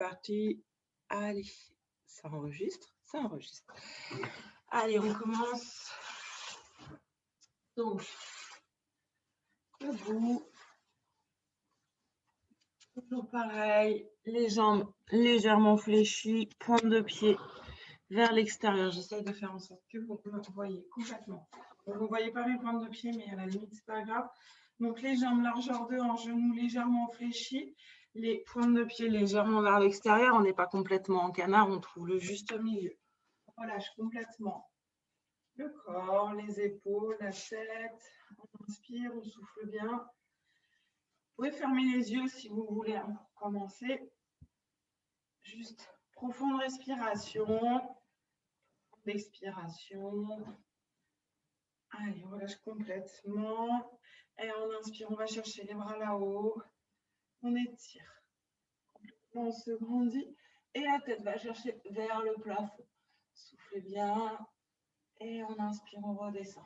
parti. Allez, ça enregistre, ça enregistre. Allez, on commence. Donc, debout. Toujours pareil, les jambes légèrement fléchies, pointe de pied vers l'extérieur. J'essaie de faire en sorte que vous me voyez complètement. Vous ne voyez pas mes pointes de pied, mais à la limite, c'est pas grave. Donc, les jambes largeur de hanche, genoux légèrement fléchis, les pointes de pied légèrement vers l'extérieur. On n'est pas complètement en canard, on trouve le juste milieu. On relâche complètement le corps, les épaules, la tête. On inspire, on souffle bien. Vous pouvez fermer les yeux si vous voulez pour commencer. Juste profonde respiration, expiration. Allez, on relâche complètement. Et on inspire, on va chercher les bras là-haut. On étire. On se grandit. Et la tête va chercher vers le plafond. Soufflez bien. Et on inspire, on redescend.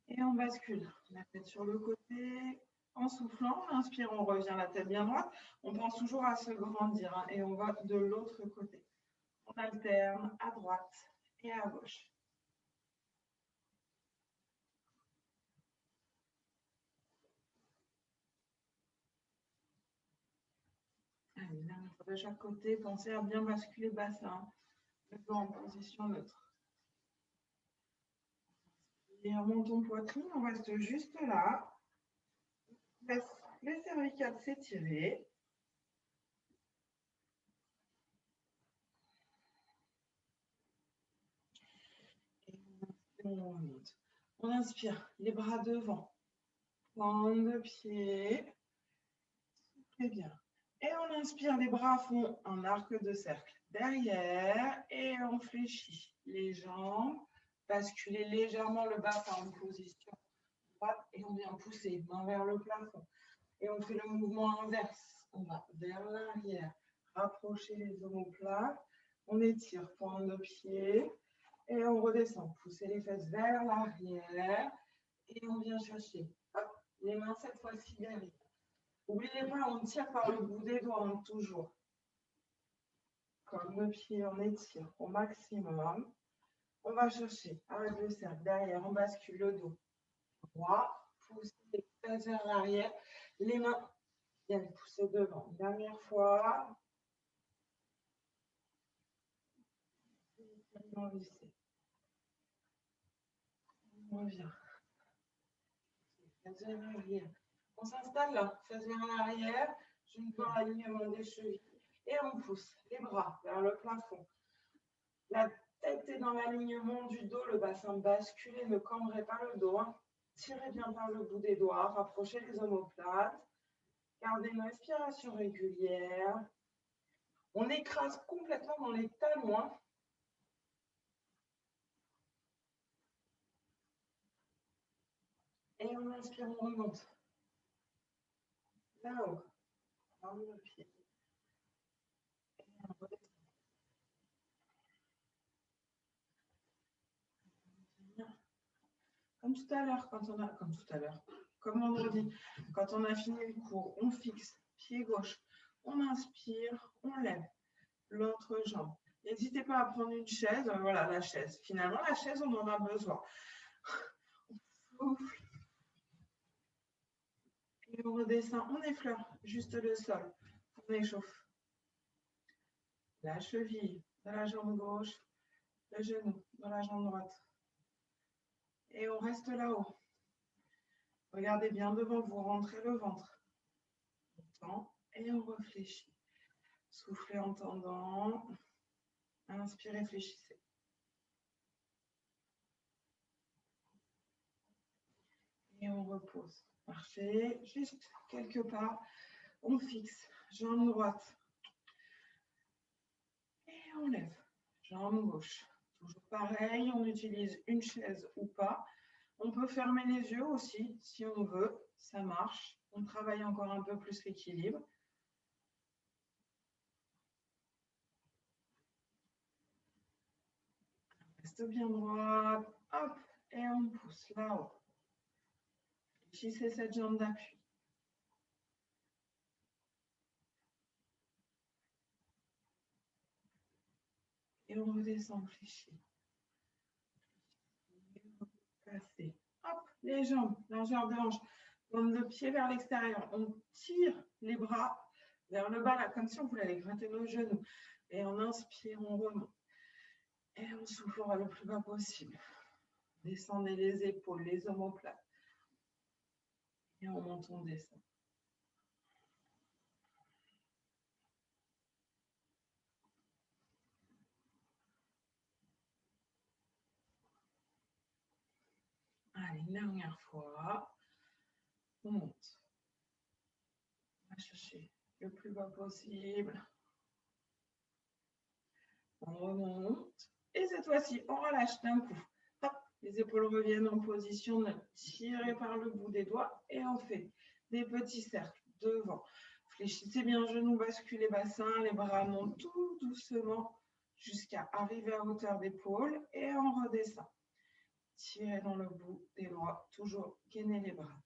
Et on bascule. La tête sur le côté. En soufflant, on inspire, on revient la tête bien droite. On pense toujours à se grandir. Hein, et on va de l'autre côté. On alterne à droite et à gauche. Allez, là, de chaque côté, pensez à bien basculer le bassin. Le dos en position neutre. Et remontons poitrine, on reste juste là. Laisse les cervicales s'étirer. Et on remonte. On inspire, les bras devant. Pointe de pied. Très bien. Et on inspire, les bras font un arc de cercle derrière. Et on fléchit les jambes. Basculez légèrement le bassin en position droite. Et on vient pousser main vers le plafond. Et on fait le mouvement inverse. On va vers l'arrière. Rapprocher les omoplates. On étire, pointe de pied. Et on redescend. Poussez les fesses vers l'arrière. Et on vient chercher. Hop, les mains cette fois-ci derrière. N'oubliez pas, on tire par le bout des doigts, hein, toujours. Comme le pied, on étire au maximum. On va chercher avec le cercle derrière. On bascule le dos droit. Poussez les fesses vers l'arrière. Les mains viennent pousser devant. Dernière fois. On revient. On s'installe là, face vers l'arrière, genou dans l'alignement des chevilles. Et on pousse les bras vers le plafond. La tête est dans l'alignement du dos, le bassin basculé, ne cambrez pas le dos. Tirez bien par le bout des doigts, rapprochez les omoplates. Gardez une respiration régulière. On écrase complètement dans les talons. Et on inspire, on remonte. Là-haut, dans le pied. Et on redescend. Comme tout à l'heure, comme vendredi, quand on a fini le cours, on fixe, pied gauche, on inspire, on lève l'autre jambe. N'hésitez pas à prendre une chaise, voilà la chaise. Finalement, la chaise, on en a besoin. On souffle. Et on redescend, on effleure juste le sol. On échauffe. La cheville dans la jambe gauche, le genou dans la jambe droite. Et on reste là-haut. Regardez bien devant vous, rentrez le ventre. On tend et on réfléchit. Soufflez en tendant. Inspirez, réfléchissez. Et on repose. Parfait. Juste quelques pas. On fixe. Jambe droite. Et on lève. Jambe gauche. Toujours pareil. On utilise une chaise ou pas. On peut fermer les yeux aussi si on veut. Ça marche. On travaille encore un peu plus l'équilibre. Reste bien droit. Hop. Et on pousse là-haut. Fléchissez cette jambe d'appui. Et on redescend fléchi. Passer. Hop, les jambes, largeur de hanche. Paume de pied vers l'extérieur. On tire les bras vers le bas, là, comme si on voulait aller gratter nos genoux. Et on inspire, on remonte. Et on soufflera le plus bas possible. Descendez les épaules, les omoplates. Et on monte, on descend. Allez, une dernière fois. On monte. On va chercher le plus bas possible. On remonte. Et cette fois-ci, on relâche d'un coup. Hop, les épaules reviennent en position neutre. Tirez par le bout des doigts et on fait des petits cercles devant. Fléchissez bien genoux, basculez bassin, les bras montent tout doucement jusqu'à arriver à hauteur d'épaule et on redescend. Tirez dans le bout des doigts, toujours gainez les bras.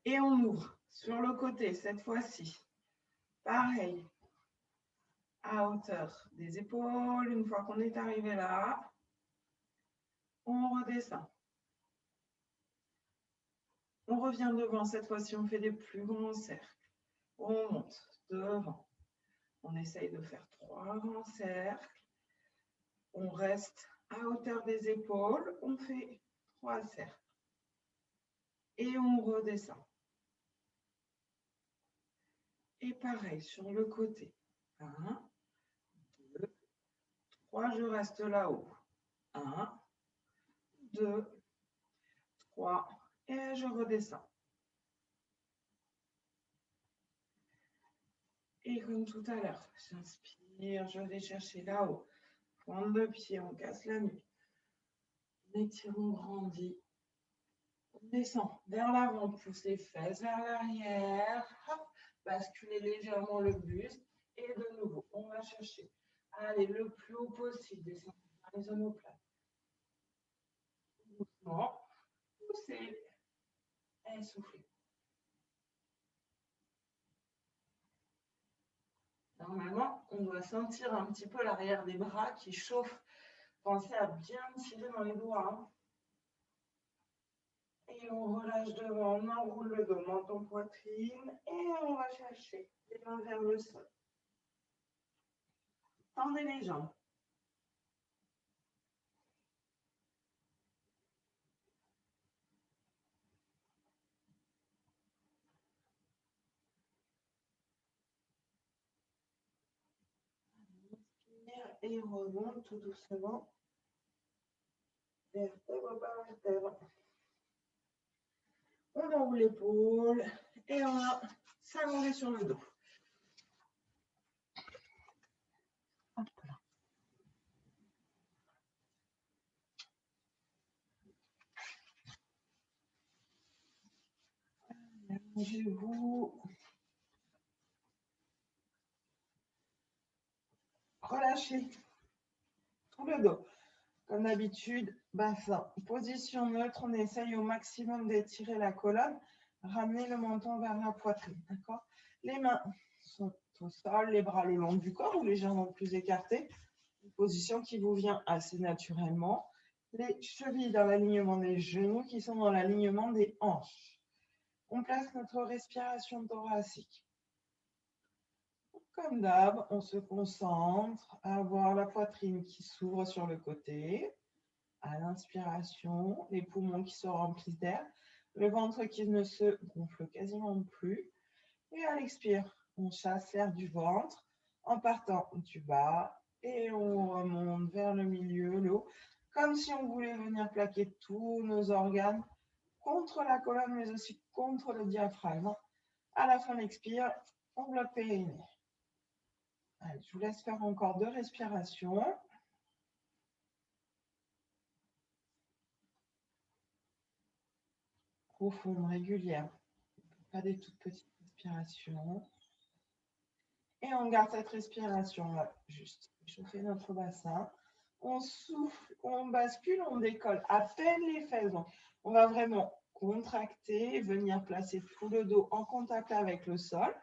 Et on ouvre sur le côté cette fois-ci. Pareil, à hauteur des épaules. Une fois qu'on est arrivé là, on redescend. On revient devant. Cette fois-ci, on fait des plus grands cercles. On monte devant. On essaye de faire 3 grands cercles. On reste à hauteur des épaules. On fait 3 cercles. Et on redescend. Et pareil, sur le côté. 1, 2, 3, je reste là-haut. 1, 2, 3, et je redescends. Et comme tout à l'heure, j'inspire, je vais chercher là-haut. Pointe de pied, on casse la nuque. On étire, on grandit. On descend vers l'avant, on pousse les fesses vers l'arrière. Basculez légèrement le buste. Et de nouveau, on va chercher. Allez, le plus haut possible, descendre vers les omoplates. Doucement, poussez et soufflez. Normalement, on doit sentir un petit peu l'arrière des bras qui chauffe. Pensez à bien tirer dans les doigts. Et on relâche devant, on enroule le dos, menton, poitrine. Et on va chercher les mains vers le sol. Tendez les jambes. Inspire et remonte tout doucement. Vertèbre par vertèbre. On enroule l'épaule et on va s'allonger sur le dos. Hop là. Allongez-vous. Relâchez tout le dos. Comme d'habitude, bassin. Position neutre, on essaye au maximum d'étirer la colonne. Ramenez le menton vers la poitrine. D'accord ? Les mains sont au sol, les bras le long du corps ou légèrement plus écartés. Une position qui vous vient assez naturellement. Les chevilles dans l'alignement des genoux qui sont dans l'alignement des hanches. On place notre respiration thoracique. Comme d'hab, on se concentre à avoir la poitrine qui s'ouvre sur le côté. À l'inspiration, les poumons qui se remplissent d'air, le ventre qui ne se gonfle quasiment plus. Et à l'expire, on chasse l'air du ventre en partant du bas et on remonte vers le milieu, le haut, comme si on voulait venir plaquer tous nos organes contre la colonne, mais aussi contre le diaphragme. À la fin de l'expire, on bloque périnée. Allez, je vous laisse faire encore 2 respirations. Profonde, régulière. Pas des toutes petites respirations. Et on garde cette respiration-là, juste chauffer notre bassin. On souffle, on bascule, on décolle à peine les fesses. Donc, on va vraiment contracter, venir placer tout le dos en contact avec le sol.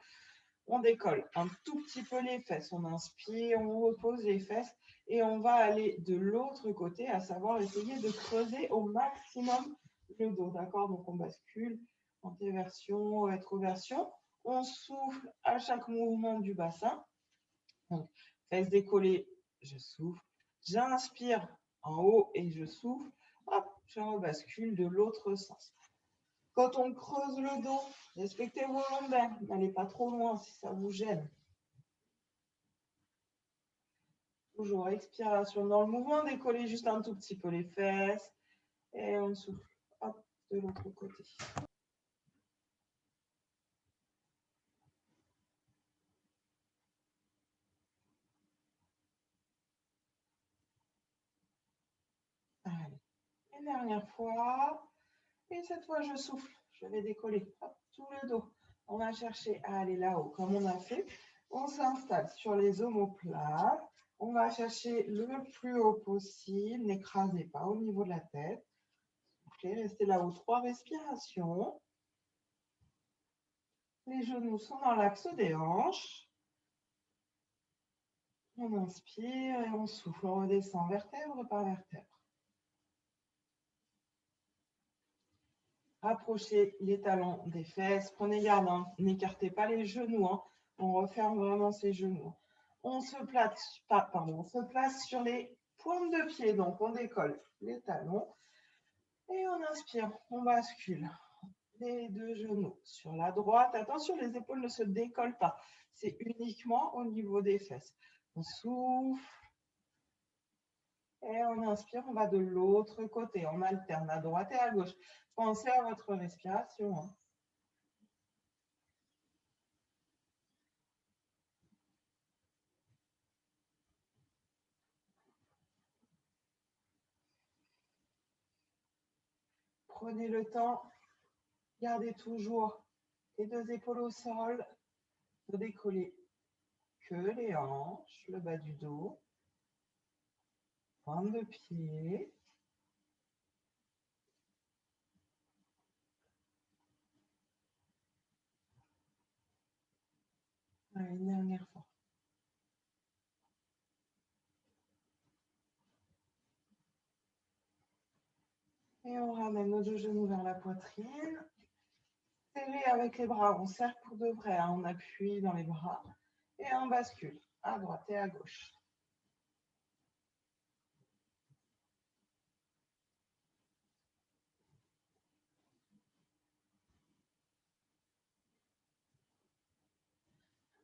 On décolle un tout petit peu les fesses. On inspire, on repose les fesses et on va aller de l'autre côté, à savoir essayer de creuser au maximum le dos. D'accord? Donc, on bascule, antéversion, rétroversion. On souffle à chaque mouvement du bassin. Donc, fesses décollées, je souffle. J'inspire en haut et je souffle. Hop, je rebascule de l'autre sens. Quand on creuse le dos, respectez vos lombaires. N'allez pas trop loin si ça vous gêne. Toujours expiration dans le mouvement. Décollez juste un tout petit peu les fesses. Et on souffle. Hop, de l'autre côté. Allez. Une dernière fois. Et cette fois, je souffle. Je vais décoller. Hop, tout le dos. On va chercher à aller là-haut, comme on a fait. On s'installe sur les omoplates. On va chercher le plus haut possible. N'écrasez pas au niveau de la tête. Soufflez, restez là-haut. 3 respirations. Les genoux sont dans l'axe des hanches. On inspire et on souffle. On redescend vertèbre par vertèbre. Rapprochez les talons des fesses. Prenez garde, hein. N'écartez pas les genoux. Hein. On referme vraiment ses genoux. On se place sur les pointes de pied. Donc, on décolle les talons. Et on inspire. On bascule les deux genoux sur la droite. Attention, les épaules ne se décollent pas. C'est uniquement au niveau des fesses. On souffle. Et on inspire, on va de l'autre côté. On alterne à droite et à gauche. Pensez à votre respiration. Hein. Prenez le temps. Gardez toujours les deux épaules au sol. Ne décollez que les hanches, le bas du dos. Pointe de pied. Allez, une dernière fois. Et on ramène nos deux genoux vers la poitrine. Serrez avec les bras. On serre pour de vrai. Hein. On appuie dans les bras. Et on bascule à droite et à gauche.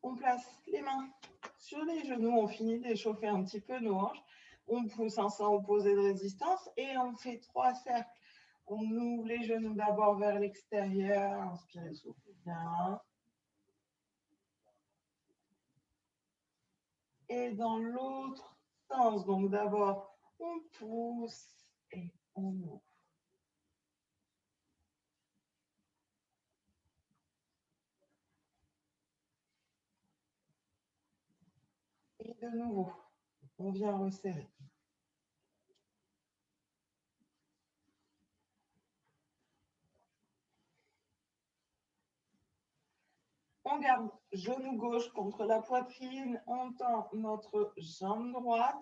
On place les mains sur les genoux. On finit d'échauffer un petit peu nos hanches. On pousse un sang opposé de résistance et on fait 3 cercles. On ouvre les genoux d'abord vers l'extérieur. Inspirez, soufflez bien. Et dans l'autre sens, donc d'abord, on pousse et on ouvre. Et de nouveau, on vient resserrer. On garde genou gauche contre la poitrine, on tend notre jambe droite,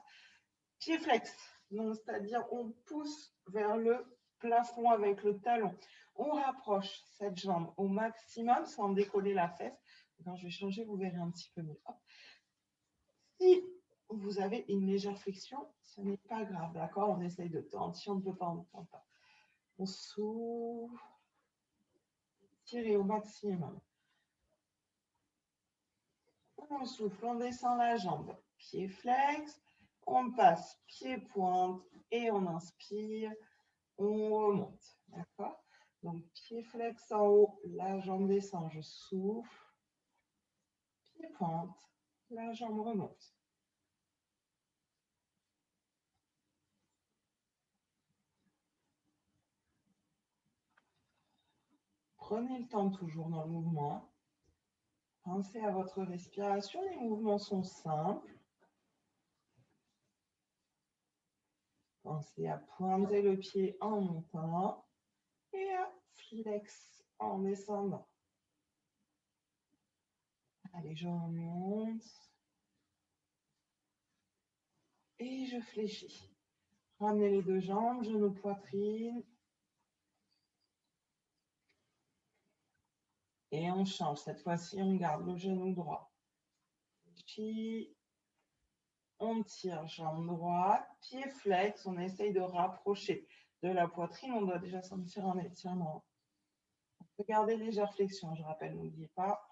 pied flex, c'est-à-dire on pousse vers le plafond avec le talon. On rapproche cette jambe au maximum sans décoller la fesse. Quand je vais changer, vous verrez un petit peu mieux. Hop. Si vous avez une légère flexion, ce n'est pas grave, d'accord? On essaye de tendre. Si on ne peut pas, on ne tend pas. On souffle, tirez au maximum. On souffle, on descend la jambe, pied flex, on passe pied pointe et on inspire, on remonte, d'accord? Donc pied flex en haut, la jambe descend, je souffle, pied pointe, la jambe remonte. Prenez le temps toujours dans le mouvement. Pensez à votre respiration, les mouvements sont simples. Pensez à pointer le pied en montant et à flex en descendant. Allez, je remonte. Et je fléchis. Ramenez les deux jambes, genoux, poitrine. Et on change. Cette fois-ci, on garde le genou droit. Fléchis. On tire, jambe droite, pied flex. On essaye de rapprocher de la poitrine. On doit déjà sentir un étirement. On peut garder légère flexion, je rappelle, n'oubliez pas.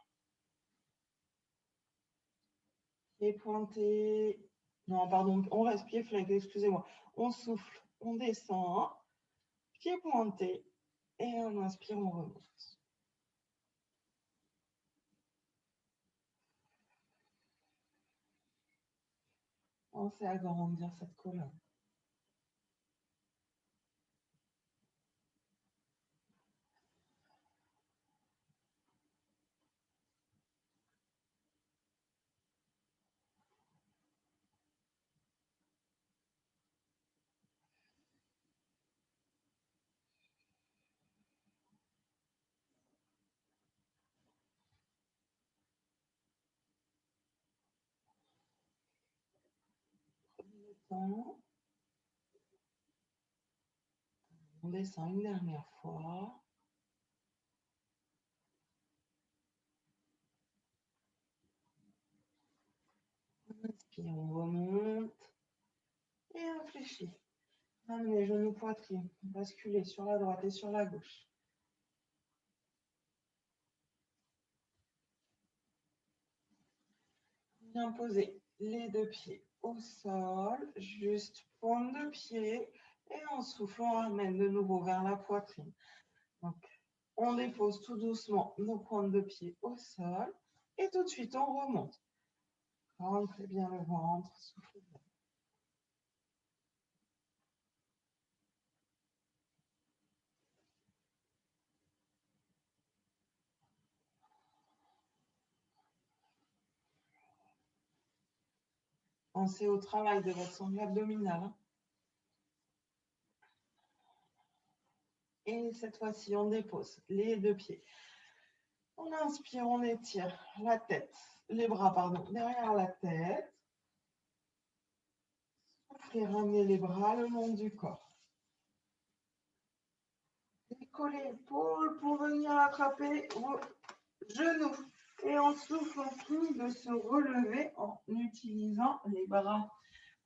Pied pointé. Non, pardon, on reste pied flex, excusez-moi. On souffle, on descend. Pied pointé. Et on inspire, on remonte. Pensez à agrandir cette colonne. On descend une dernière fois. On inspire, on remonte. Et on fléchit. Ramenez genoux, poitrine. Basculez sur la droite et sur la gauche. Bien poser les deux pieds au sol. Juste pointe de pied. Et en soufflant, on ramène de nouveau vers la poitrine. Donc, on dépose tout doucement nos pointes de pied au sol. Et tout de suite, on remonte. Rentrez bien le ventre. Soufflez bien. Pensez au travail de votre sangle abdominale. Et cette fois-ci, on dépose les deux pieds. On inspire, on étire la tête, les bras, pardon, derrière la tête. Soufflez, ramenez les bras le long du corps. Décollez l'épaule pour venir attraper vos genoux. Et on souffle, on finit de se relever en utilisant les bras.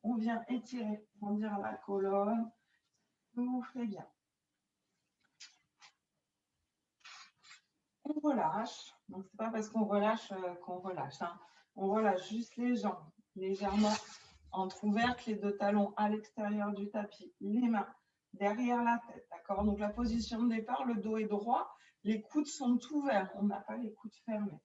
On vient étirer, grandir la colonne. Soufflez bien. On relâche. Donc, c'est pas parce qu'on relâche qu'on relâche. Hein. On relâche juste les jambes légèrement entrouvertes, les deux talons à l'extérieur du tapis, les mains derrière la tête. D'accord? Donc, la position de départ, le dos est droit, les coudes sont ouverts. On n'a pas les coudes fermés.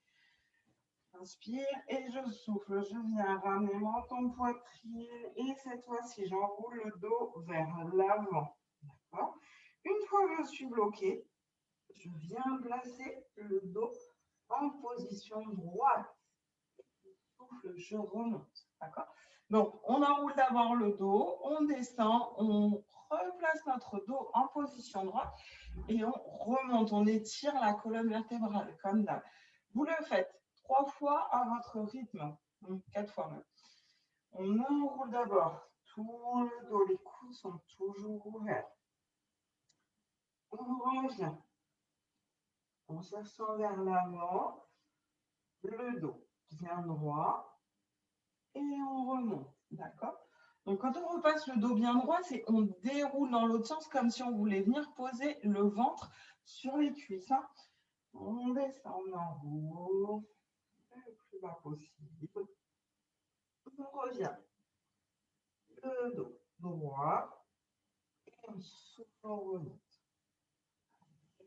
Inspire et je souffle. Je viens ramener menton, poitrine. Et cette fois-ci, j'enroule le dos vers l'avant. D'accord? Une fois que je suis bloquée, je viens placer le dos en position droite. Je souffle, je remonte. D'accord? Donc, on enroule d'abord le dos, on descend, on replace notre dos en position droite et on remonte. On étire la colonne vertébrale comme d'hab. Vous le faites 3 fois à votre rythme, 4 fois même. On enroule d'abord tout le dos, les coudes sont toujours ouverts. On revient. On cherchant vers l'avant, le dos bien droit et on remonte. D'accord? Donc, quand on repasse le dos bien droit, c'est on déroule dans l'autre sens comme si on voulait venir poser le ventre sur les cuisses. Hein. On descend, on enroule le plus bas possible. On revient. Le dos droit et on souffle, on remonte.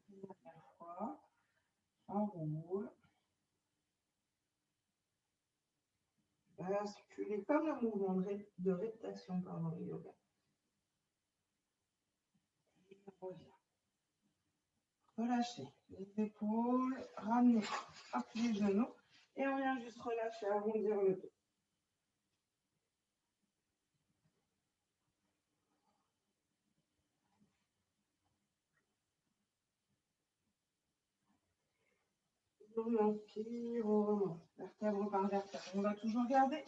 Une dernière fois, on roule. Basculer comme le mouvement de rétraction pendant le yoga. Et on revient. Relâchez les épaules, ramenez hop, les genoux et on vient juste relâcher, arrondir le dos. On inspire, on remonte, vertèbre par vertèbre. On va toujours garder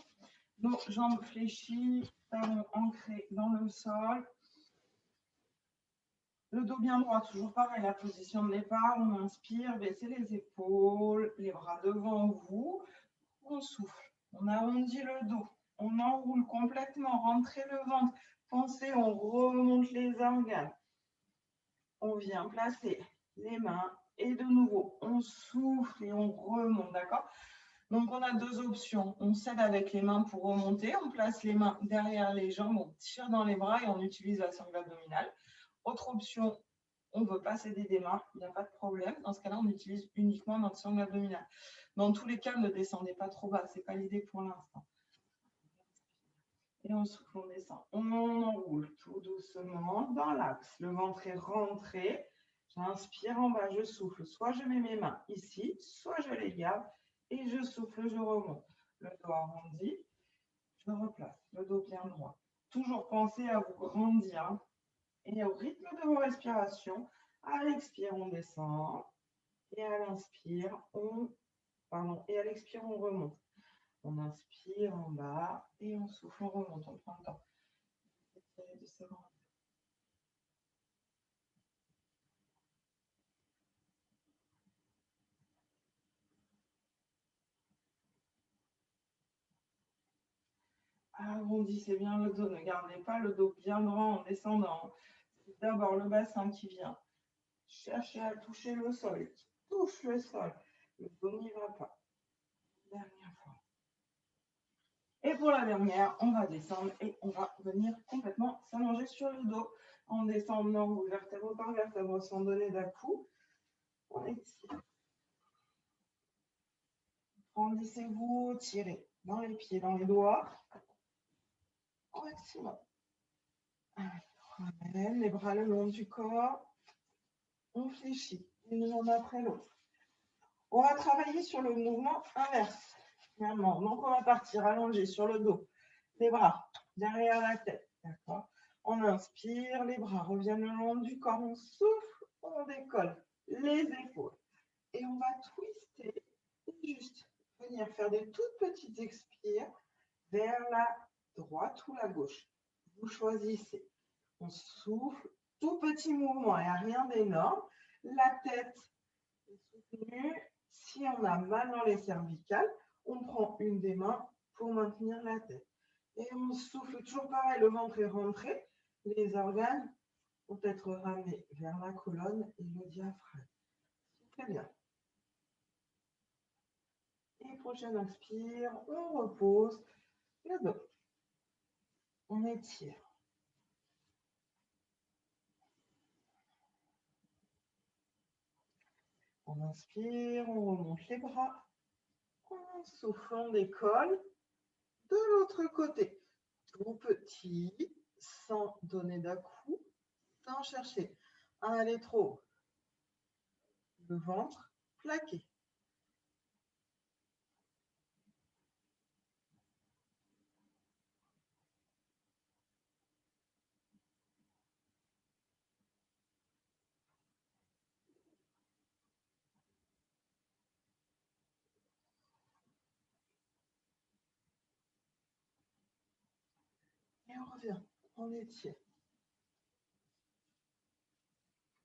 nos jambes fléchies, talons ancrés dans le sol. Le dos bien droit, toujours pareil, la position de départ. On inspire, baissez les épaules, les bras devant vous. On souffle, on arrondit le dos, on enroule complètement, rentrez le ventre. Pensez, on remonte les organes. On vient placer les mains et de nouveau, on souffle et on remonte, d'accord? Donc, on a deux options. On s'aide avec les mains pour remonter. On place les mains derrière les jambes, on tire dans les bras et on utilise la sangle abdominale. Autre option, on ne veut pas s'aider des mains, il n'y a pas de problème. Dans ce cas-là, on utilise uniquement notre sangle abdominale. Dans tous les cas, ne descendez pas trop bas. Ce n'est pas l'idée pour l'instant. Et on souffle, on descend. On enroule tout doucement dans l'axe. Le ventre est rentré. J'inspire en bas, je souffle. Soit je mets mes mains ici, soit je les garde et je souffle, je remonte. Le dos arrondi, je replace. Le dos bien droit. Toujours penser à vous grandir. Et au rythme de vos respirations, à l'expire, on descend. Et à l'inspire, et à l'expire, on remonte. On inspire en bas et on souffle, on remonte. On prend le temps. Arrondissez bien le dos. Ne gardez pas le dos bien droit en descendant. C'est d'abord le bassin qui vient. Cherchez à toucher le sol. Touche le sol. Le dos n'y va pas. Dernière fois. Et pour la dernière, on va descendre et on va venir complètement s'allonger sur le dos. En descendant vertèbre par vertèbre sans donner d'à-coup. On étire. Grandissez-vous, tirez dans les pieds, dans les doigts. Au maximum. Allez, les bras le long du corps. On fléchit, une jambe après l'autre. On va travailler sur le mouvement inverse. Finalement. Donc, on va partir allongé sur le dos, les bras derrière la tête. D'accord. On inspire, les bras reviennent le long du corps. On souffle, on décolle les épaules. Et on va twister, juste venir faire des toutes petites expires vers la droite ou la gauche. Vous choisissez. On souffle, tout petit mouvement, il n'y a rien d'énorme. La tête est soutenue. Si on a mal dans les cervicales, on prend une des mains pour maintenir la tête. Et on souffle toujours pareil, le ventre est rentré. Les organes vont être ramenés vers la colonne et le diaphragme. Très bien. Et prochaine inspire, on repose le dos. On étire. On inspire, on remonte les bras. On souffle, on décolle. De l'autre côté, tout petit, sans donner d'à-coup, sans chercher à aller trop haut. Le ventre plaqué. Et on revient, on étire.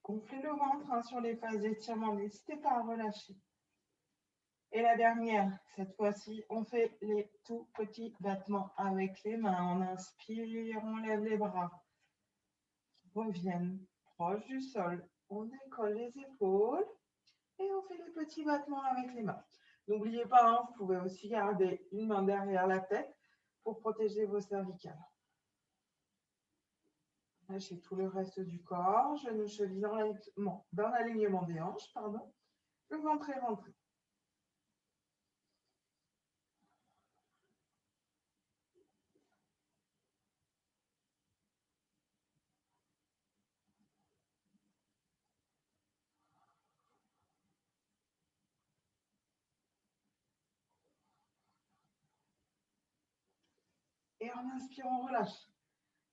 Gonflez le ventre sur les phases d'étirement, n'hésitez pas à relâcher. Et la dernière, cette fois-ci, on fait les tout petits battements avec les mains. On inspire, on lève les bras. Reviennent proche du sol. On décolle les épaules et on fait les petits battements avec les mains. N'oubliez pas, hein, vous pouvez aussi garder une main derrière la tête pour protéger vos cervicales. Lâchez tout le reste du corps, genoux, chevilles dans l'alignement des hanches, pardon. Le ventre est rentré. Et en inspirant, on relâche.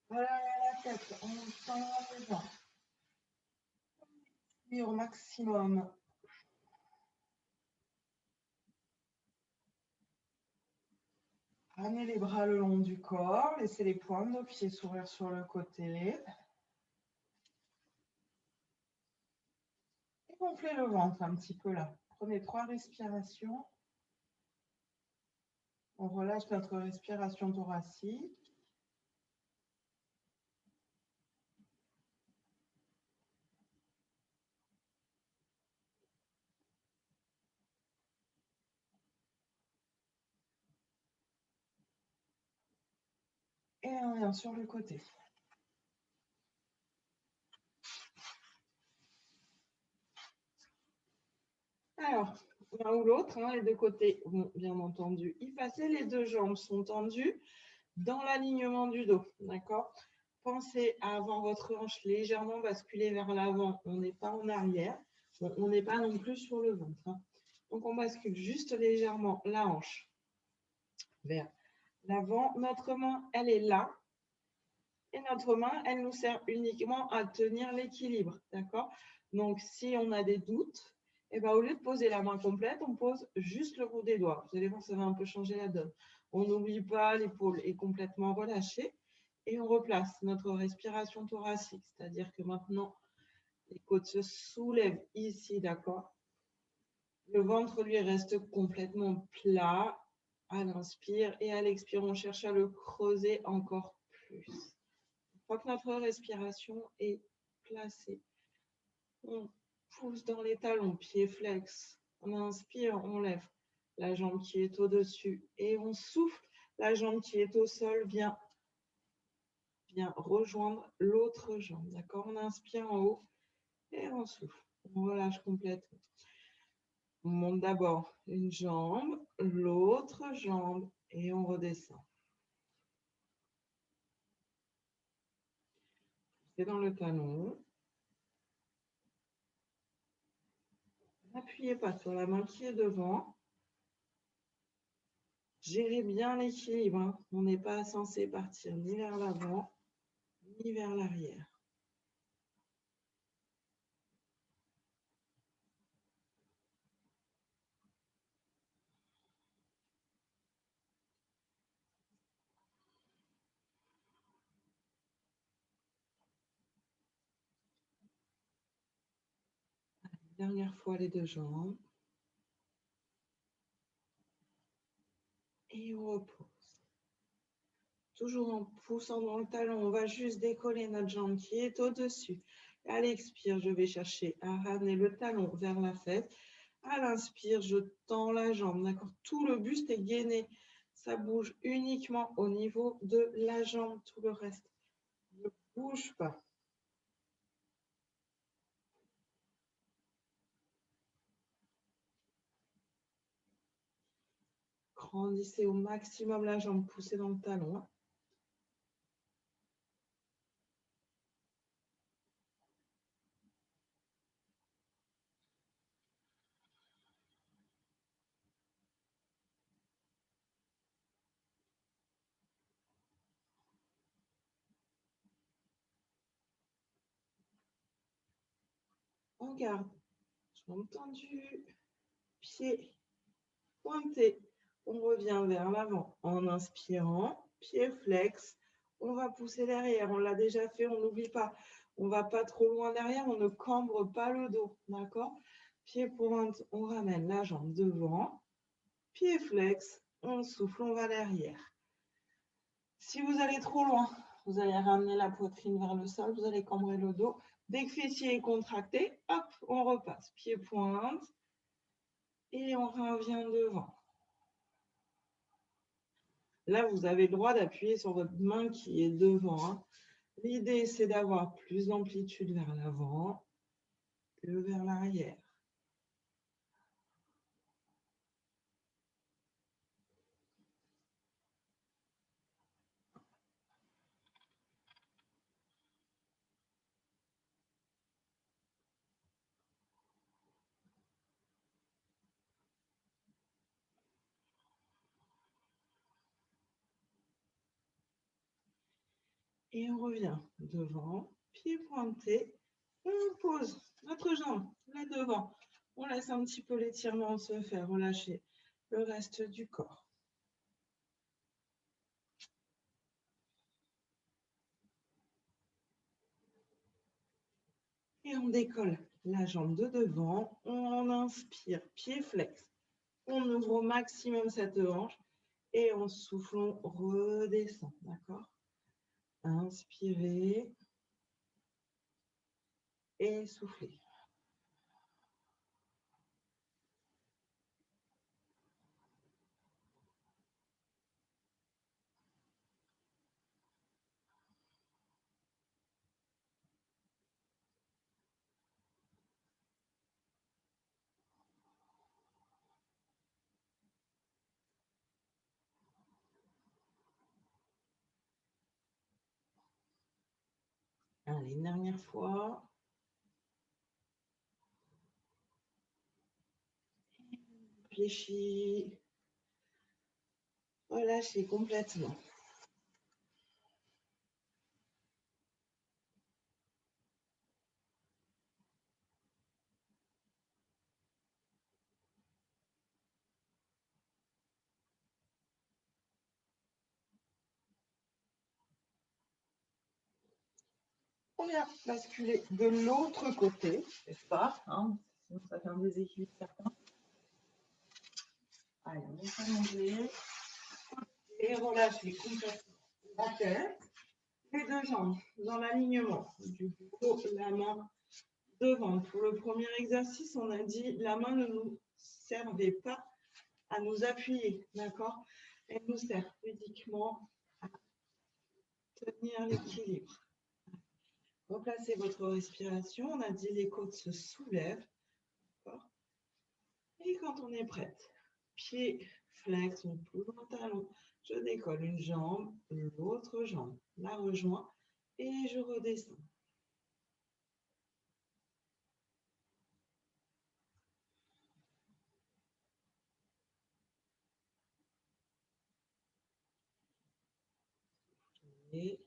Voilà la tête, on tend les jambes. Et au maximum. Ramenez les bras le long du corps, laissez les pointes de pied s'ouvrir sur le côté. Et gonflez le ventre un petit peu là. Prenez 3 respirations. On relâche notre respiration thoracique. Et on revient sur le côté. Alors, l'un ou l'autre, les deux côtés vont bien entendu y passer. Les deux jambes sont tendues dans l'alignement du dos. D'accord? Pensez à avoir votre hanche légèrement basculée vers l'avant. On n'est pas en arrière. Bon, on n'est pas non plus sur le ventre. Donc, on bascule juste légèrement la hanche vers l'avant. Notre main, elle est là. Et notre main, elle nous sert uniquement à tenir l'équilibre. D'accord? Donc, si on a des doutes, eh ben, au lieu de poser la main complète, on pose juste le bout des doigts. Vous allez voir, ça va un peu changer la donne. On n'oublie pas, l'épaule est complètement relâchée. Et on replace notre respiration thoracique. C'est-à-dire que maintenant, les côtes se soulèvent ici, d'accord? Le ventre, lui, reste complètement plat à l'inspire. Et à l'expire, on cherche à le creuser encore plus. Une fois que notre respiration est placée, on pousse dans les talons, pieds flex. On inspire, on lève la jambe qui est au-dessus et on souffle. La jambe qui est au sol vient rejoindre l'autre jambe. D'accord? On inspire en haut et on souffle. On relâche complètement. On monte d'abord une jambe, l'autre jambe et on redescend. C'est dans le talon. N'appuyez pas sur la main qui est devant. Gérez bien l'équilibre. On n'est pas censé partir ni vers l'avant, ni vers l'arrière. Dernière fois les deux jambes. Et on repose. Toujours en poussant dans le talon, on va juste décoller notre jambe qui est au-dessus. À l'expire, je vais chercher à ramener le talon vers la fesse. À l'inspire, je tends la jambe. D'accord? Tout le buste est gainé. Ça bouge uniquement au niveau de la jambe. Tout le reste ne bouge pas. Grandissez au maximum la jambe, poussez dans le talon. On garde. Jambe tendue, pied pointé. On revient vers l'avant en inspirant, pied flex. On va pousser derrière. On l'a déjà fait, on n'oublie pas. On ne va pas trop loin derrière, on ne cambre pas le dos. D'accord? Pied pointe, on ramène la jambe devant. Pied flex, on souffle, on va derrière. Si vous allez trop loin, vous allez ramener la poitrine vers le sol, vous allez cambrer le dos. Dès que fessier est contracté, hop, on repasse. Pied pointe et on revient devant. Là, vous avez le droit d'appuyer sur votre main qui est devant. L'idée, c'est d'avoir plus d'amplitude vers l'avant que vers l'arrière. Et on revient devant, pied pointé. On pose notre jambe là devant. On laisse un petit peu l'étirement se faire, relâcher le reste du corps. Et on décolle la jambe de devant. On inspire, pied flex. On ouvre au maximum cette hanche. Et on souffle, on redescend. D'accord? Inspirez. Et soufflez. Allez, une dernière fois. Réfléchis. Relâchez complètement. On vient basculer de l'autre côté, n'est-ce pas, hein? Sinon, ça fait un déséquilibre certain. Allez, on va s'allonger et relâcher complètement la tête, les deux jambes dans l'alignement du dos, la main devant. Pour le premier exercice, on a dit la main ne nous servait pas à nous appuyer, d'accord? Elle nous sert uniquement à tenir l'équilibre. Replacez votre respiration. On a dit les côtes se soulèvent. Et quand on est prête, pied flex, on pousse mon talon. Je décolle une jambe, l'autre jambe la rejoint et je redescends. Et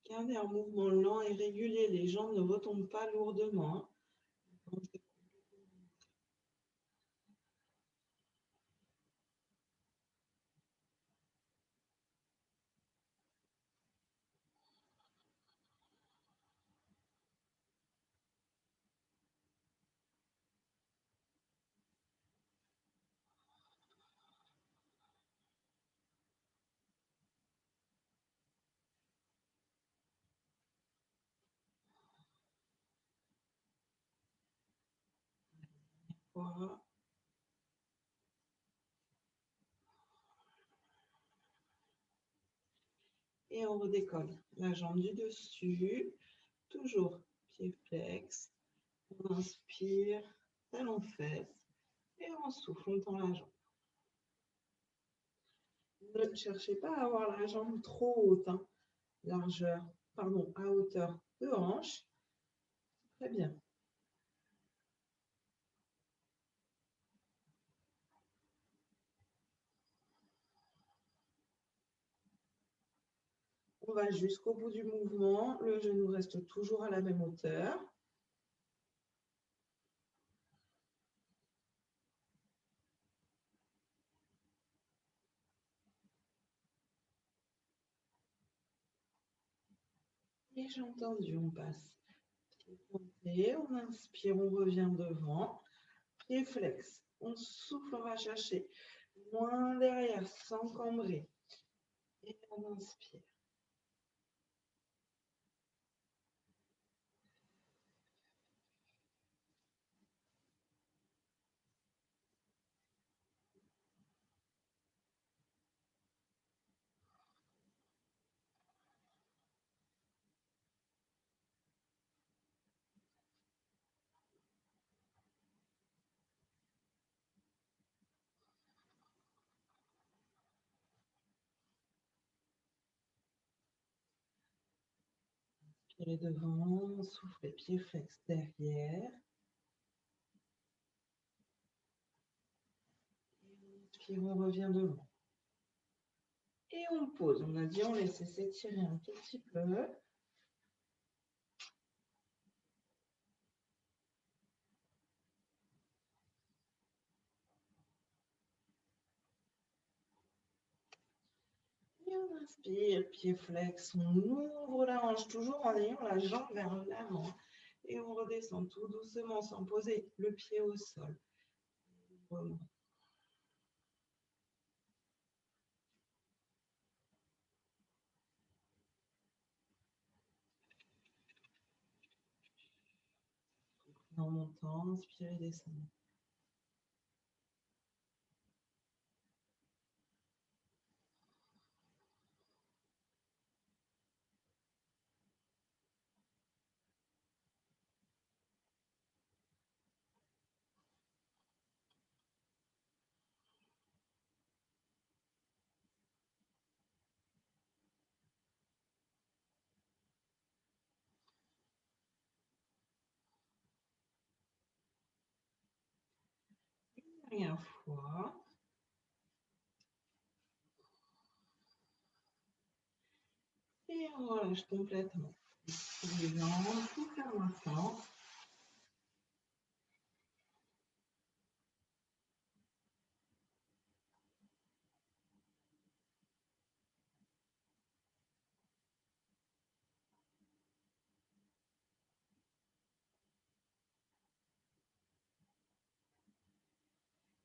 gardez un mouvement lent et régulier. Les jambes ne retombent pas lourdement. Voilà. Et on redécolle la jambe du dessus. Toujours pied flex. On inspire, talon fesse. Et on souffle, on tend la jambe. Ne cherchez pas à avoir la jambe trop haute, hein. À hauteur de hanche. Très bien. On va jusqu'au bout du mouvement. Le genou reste toujours à la même hauteur. Et j'ai entendu, on passe. Pied pointé, on inspire, on revient devant. Pied flex. On souffle, on va chercher loin derrière, sans cambrer. Et on inspire. Inspirez devant, soufflez, pied flex derrière. Puis on revient devant. Et on pose. On a dit on laisse s'étirer un tout petit peu. Et on inspire, pied flex, on ouvre la hanche, toujours en ayant la jambe vers l'avant. Et on redescend tout doucement sans poser le pied au sol. Remonte. En montant, inspirez, descendez. Dernière fois. Et on relâche complètement. Les jambes, tout faire maintenant.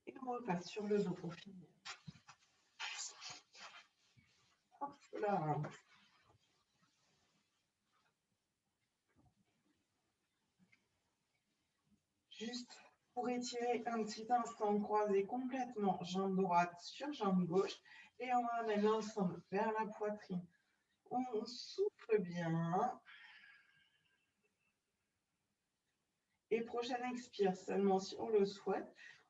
Et on repasse sur le dos pour finir. Hop là. Juste pour étirer un petit instant, croiser complètement jambe droite sur jambe gauche. Et on ramène l'ensemble vers la poitrine. On souffle bien. Et prochaine expire, seulement si on le souhaite.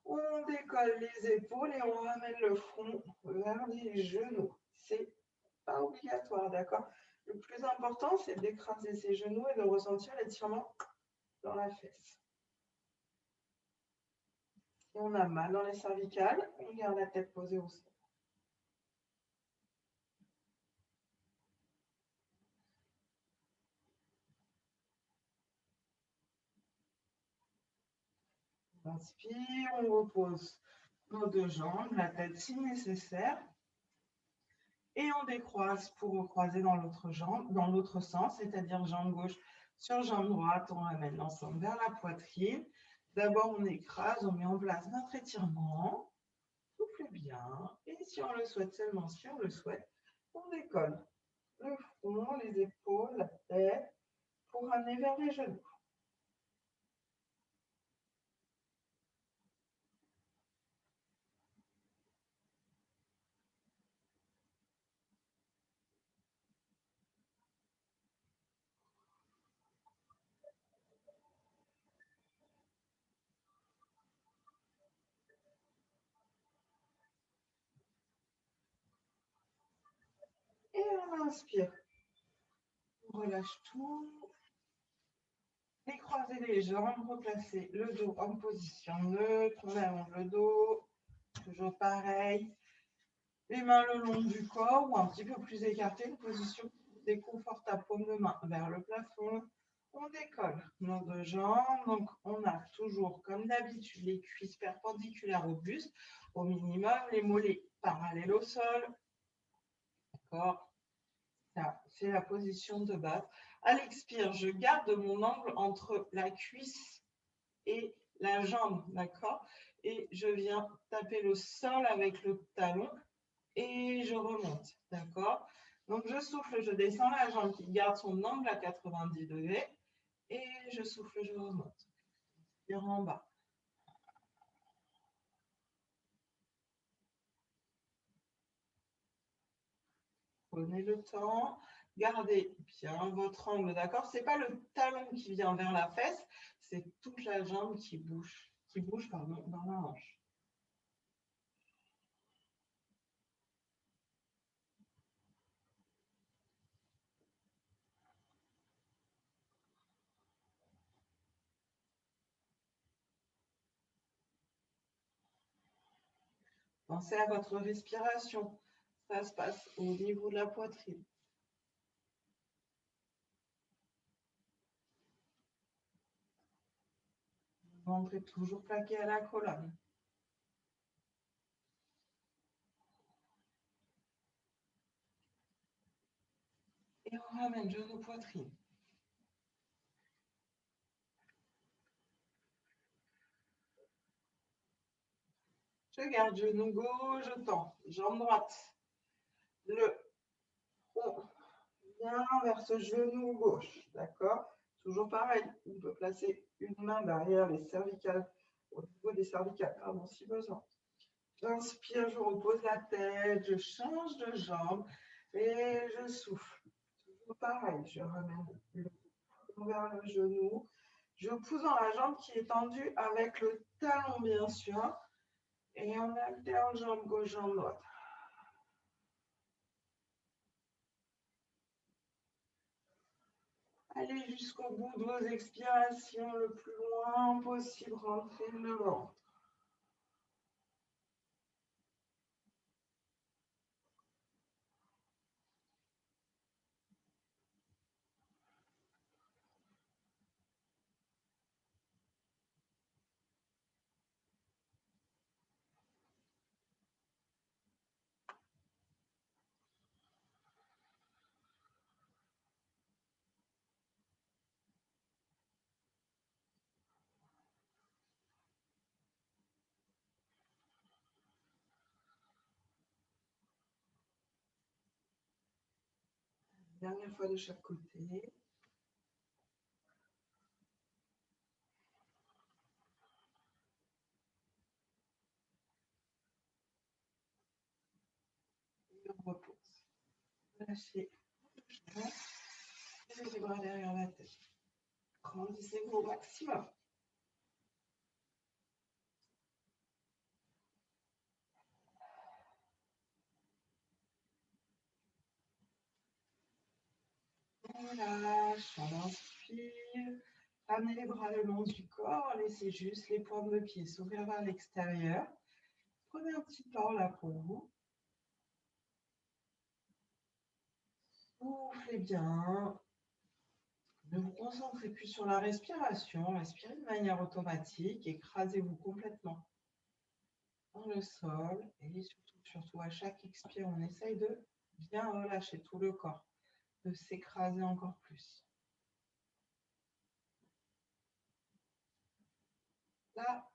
On décolle les épaules et on ramène le front vers les genoux. C'est pas obligatoire, d'accord? Le plus important, c'est d'écraser ses genoux et de ressentir l'étirement dans la fesse. Si on a mal dans les cervicales, on garde la tête posée au sol. On inspire, on repose nos deux jambes, la tête si nécessaire. Et on décroise pour recroiser dans l'autre jambe, dans l'autre sens, c'est-à-dire jambe gauche sur jambe droite. On ramène l'ensemble vers la poitrine. D'abord, on écrase, on met en place notre étirement. Souffle bien. Et si on le souhaite, seulement si on le souhaite, on décolle le front, les épaules, la tête pour ramener vers les genoux. Et on inspire. On relâche tout. Décroiser les jambes, replacer le dos en position neutre. On allonge le dos. Toujours pareil. Les mains le long du corps ou un petit peu plus écartées. Une position déconfortable, paume de main vers le plafond. On décolle nos deux jambes. Donc, on a toujours, comme d'habitude, les cuisses perpendiculaires au buste. Au minimum, les mollets parallèles au sol. D'accord? Ça, c'est la position de base. À l'expire, je garde mon angle entre la cuisse et la jambe. D'accord? Et je viens taper le sol avec le talon et je remonte. D'accord? Donc, je souffle, je descends la jambe qui garde son angle à 90 degrés et je souffle, je remonte. Inspire en bas. Prenez le temps, gardez bien votre angle, d'accord? Ce n'est pas le talon qui vient vers la fesse, c'est toute la jambe qui bouge pardon, dans la hanche. Pensez à votre respiration. Ça se passe au niveau de la poitrine. Le ventre est toujours plaqué à la colonne. Et on ramène genou poitrine. Je garde genou gauche, je tends. Jambe droite. Le front vient vers ce genou gauche. D'accord? Toujours pareil. On peut placer une main derrière les cervicales, au niveau des cervicales, pardon, si besoin. J'inspire, je repose la tête, je change de jambe et je souffle. Toujours pareil, je ramène le front vers le genou. Je pousse dans la jambe qui est tendue avec le talon, bien sûr. Et on alterne jambe gauche, jambe droite. Allez jusqu'au bout de vos expirations, le plus loin possible. Rentrez le ventre. Dernière fois de chaque côté. Et on repose. Lâchez. Levez les bras derrière la tête. Grandissez-vous au maximum. On lâche, on inspire. Ramenez les bras le long du corps. Laissez juste les pointes de pied s'ouvrir vers l'extérieur. Prenez un petit temps là pour vous. Soufflez bien. Ne vous concentrez plus sur la respiration. Respirez de manière automatique. Écrasez-vous complètement dans le sol. Et surtout, à chaque expire, on essaye de bien relâcher tout le corps, de s'écraser encore plus. Là,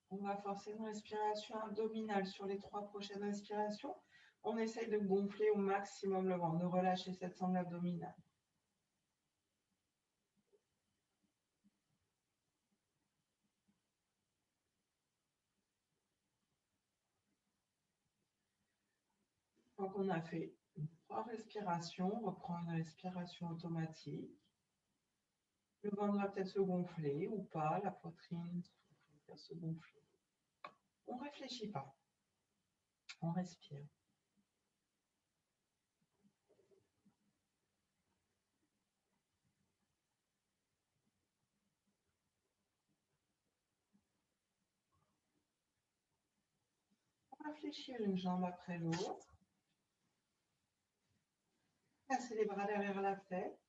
on va forcer une respiration abdominale sur les 3 prochaines respirations. On essaye de gonfler au maximum le ventre, de relâcher cette sangle abdominale. Une fois qu'on a fait 3 respirations, on reprend une respiration automatique. Le ventre va peut-être se gonfler ou pas, la poitrine va se gonfler. On ne réfléchit pas, on respire. On va fléchir une jambe après l'autre. Passer les bras derrière la tête.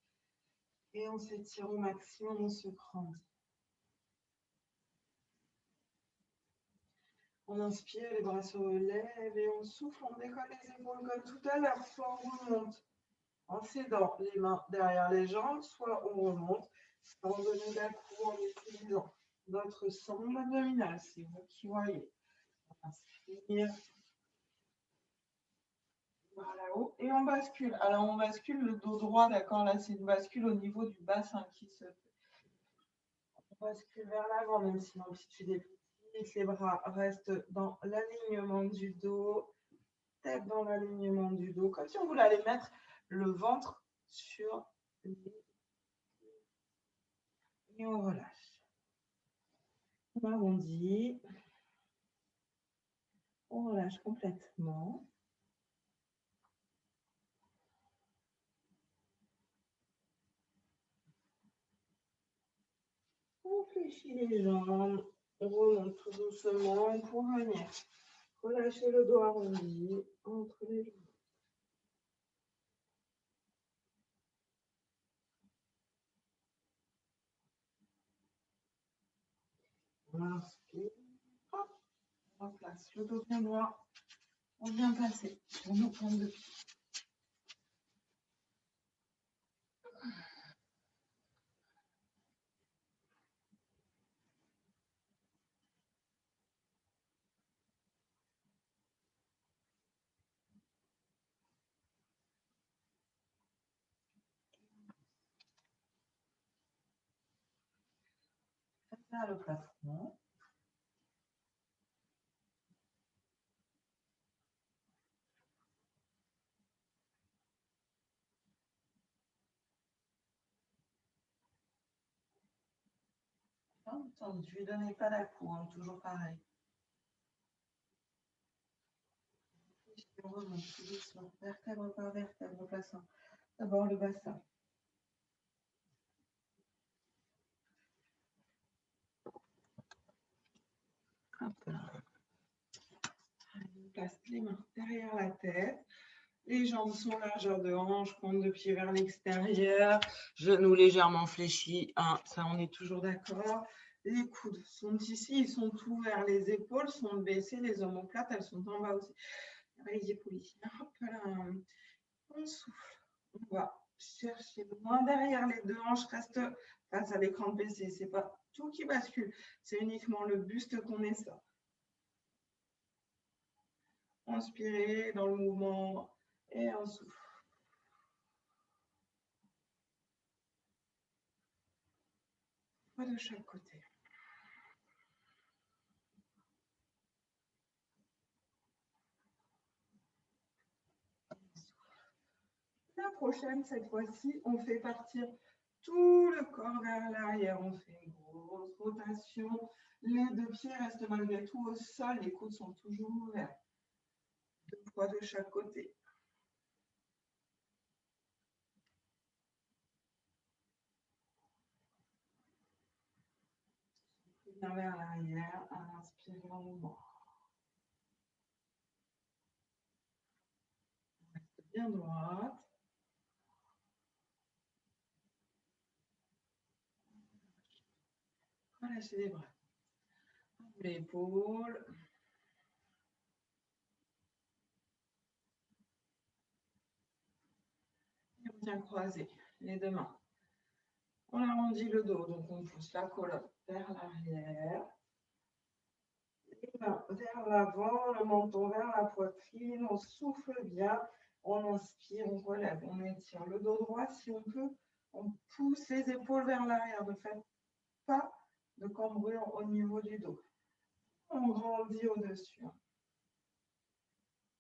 Et on s'étire au maximum, on se grandit. On inspire, les bras se relèvent et on souffle, on décolle les épaules comme tout à l'heure. Soit on remonte en s'aidant les mains derrière les jambes, soit on remonte en venant d'un coup en utilisant notre sangle abdominale. C'est vous qui voyez. On inspire. Là-haut et on bascule. Alors on bascule le dos droit, d'accord? Là, c'est une bascule au niveau du bassin qui se fait. On bascule vers l'avant, même si l'amplitude est petite. Les bras restent dans l'alignement du dos, tête dans l'alignement du dos, comme si on voulait aller mettre le ventre sur les et on relâche. On arrondit. On relâche complètement. On fléchit les jambes. On remonte tout doucement pour venir relâcher le dos arrondi entre les jambes. On inspire. Hop, on replace le dos bien droit. On vient passer sur nos pointes de pied. vers le plafond. Entendu, ne lui donnez pas d'à-coups, hein, toujours pareil. On remonte tout doucement, vertèbre par vertèbre, plaçant d'abord le bassin. Hop là. On place les mains derrière la tête. Les jambes sont largeur de hanche, pointe de pied vers l'extérieur, genoux légèrement fléchis. Ça, on est toujours d'accord. Les coudes sont ici, ils sont ouverts. Les épaules sont baissées, les omoplates, elles sont en bas aussi. Les épaules ici. Hop là. On souffle. On va chercher loin derrière les deux hanches, reste face à l'écran de PC. Ce n'est pas tout qui bascule, c'est uniquement le buste qu'on est ça. Inspirez dans le mouvement et on souffle. De chaque côté. La prochaine, cette fois-ci, on fait partir tout le corps vers l'arrière. On fait une grosse rotation. Les deux pieds restent malgré tout au sol. Les coudes sont toujours ouverts. 2 fois de chaque côté. Bien vers l'arrière. Inspirez longuement. Reste bien droite. Relâchez les bras. L'épaule. Et on vient croiser les deux mains. On arrondit le dos, donc on pousse la colonne vers l'arrière. Les mains vers l'avant, le menton vers la poitrine. On souffle bien. On inspire, on relève, on étire le dos droit si on peut. On pousse les épaules vers l'arrière. Ne faites pas de cambrure au niveau du dos. On grandit au-dessus.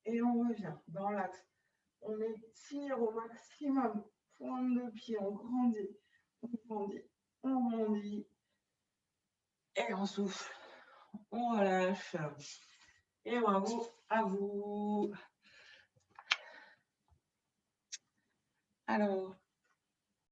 Et on revient dans l'axe. On étire au maximum. Pointe de pied, on grandit. On grandit. On grandit. Et on souffle. On relâche. Et bravo à vous. Alors,